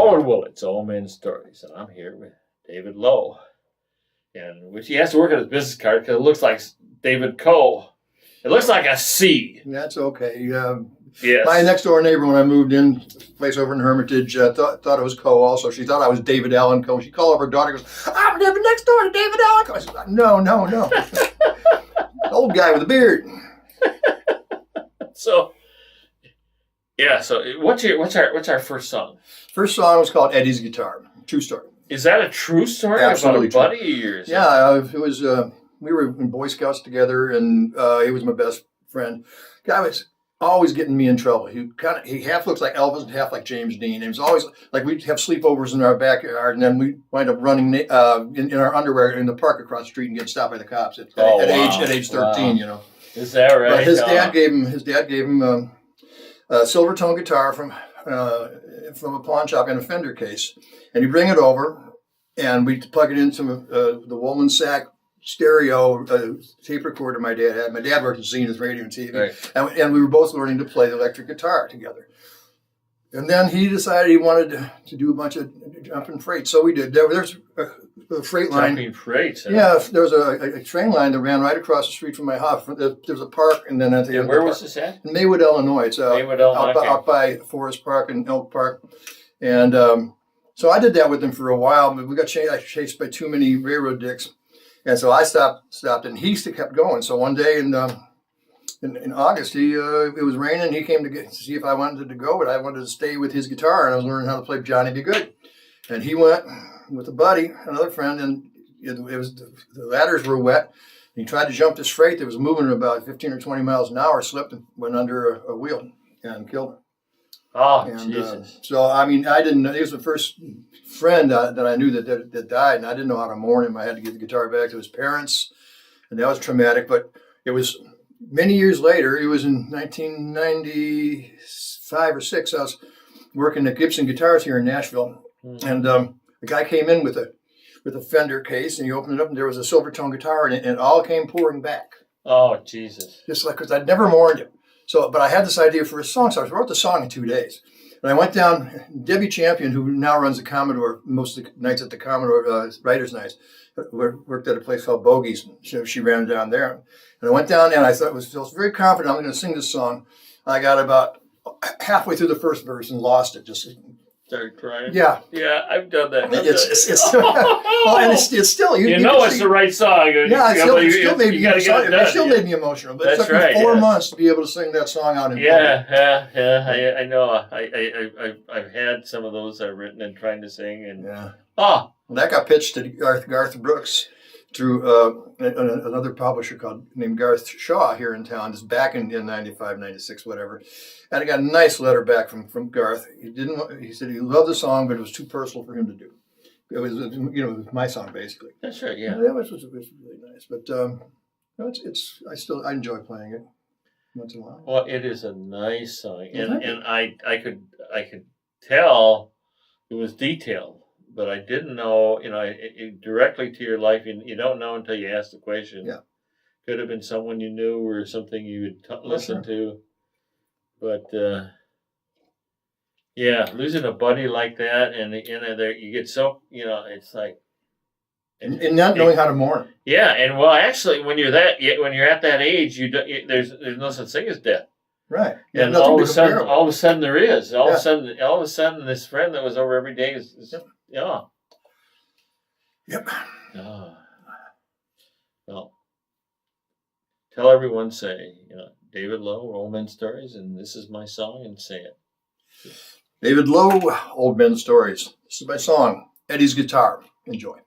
Roland Willits, OMS Stories, and I'm here with David Lowe, and which he has to work on his business card because it looks like David Coe. It looks like a C. That's okay. Yes. My next door neighbor, when I moved in, place over in Hermitage, thought it was Coe also. She thought I was David Allen Coe. She called up her daughter and goes, I'm living next door to David Allen Coe. I said, no. Old guy with a beard. So what's our first song? First song was called Eddie's Guitar. True story. Is that a true story Absolutely about a buddy of yours? Yeah, it was. We were in Boy Scouts together, and he was my best friend. Guy was always getting me in trouble. He half looks like Elvis and half like James Dean. It was always like we'd have sleepovers in our backyard, and then we'd wind up running in our underwear in the park across the street and get stopped by the cops at age 13. Wow. You know. Is that right? But his dad gave him a silver tone guitar from a pawn shop in a Fender case, and he'd bring it over, and we'd plug it into the Woolman Sack stereo tape recorder my dad had. My dad worked in Zenith Radio and TV, right. and we were both learning to play the electric guitar together. And then he decided he wanted to do a bunch of jumping freight, so we did. There's a freight line. Jumping freight. Yeah, there was a train line that ran right across the street from my house. There was a park, and then at the end. Where was this at? In Maywood, Illinois. It's Maywood, Illinois. Out by Forest Park and Elk Park, and so I did that with him for a while. But we got chased by too many railroad dicks, and so I stopped, and he still kept going. So one day in August, it was raining. He came to see if I wanted to go, but I wanted to stay with his guitar, and I was learning how to play Johnny Be Good. And he went with a buddy, another friend, and it was the ladders were wet. And he tried to jump this freight that was moving at about 15 or 20 miles an hour, slipped and went under a wheel and killed him. Oh, and, Jesus. So, I mean, I didn't know. He was the first friend that I knew that died, and I didn't know how to mourn him. I had to give the guitar back to his parents, and that was traumatic. But it was many years later. It was in 1995 or 6. I was working at Gibson Guitars here in Nashville, and the guy came in with a Fender case, and he opened it up, and there was a silver tone guitar, and it all came pouring back. Oh, Jesus! Just like, because I'd never mourned him. So, but I had this idea for a song, so I wrote the song in 2 days. And I went down. Debbie Champion, who now runs the Commodore, most of the nights at the Commodore Writers' Nights, worked at a place called Bogies. She ran down there. And I went down there, and I thought was very confident I'm going to sing this song. I got about halfway through the first verse and lost it. Just started crying. Yeah, I've done that. It's still, well, and it's still you know it's the right song. Yeah, it still made me emotional. But it took me 4 months to be able to sing that song out in public. Yeah. I know. I've had some of those I've written and trying to sing, and well, that got pitched to Garth Brooks through another publisher named Garth Shaw here in town. It's back in 95, 96, whatever. And I got a nice letter back from Garth. He said he loved the song, but it was too personal for him to do. It was it was my song basically. That's right. Yeah. That was really nice. But I enjoy playing it once in a while. Well, it is a nice song, and I could tell it was detailed. But I didn't know, directly to your life. You don't know until you ask the question. Yeah. Could have been someone you knew or something you would listen to. But, losing a buddy like that, and you get so, it's like. And not knowing how to mourn. Yeah, and well, actually, when you're at that age, there's no such thing as death. Right. And all of a sudden there is. All of a sudden, this friend that was over every day is yeah. Yep. Oh. Well, tell everyone, say, David Lowe, Old Men Stories, and this is my song, and say it. David Lowe, Old Men Stories. This is my song, Eddie's Guitar. Enjoy.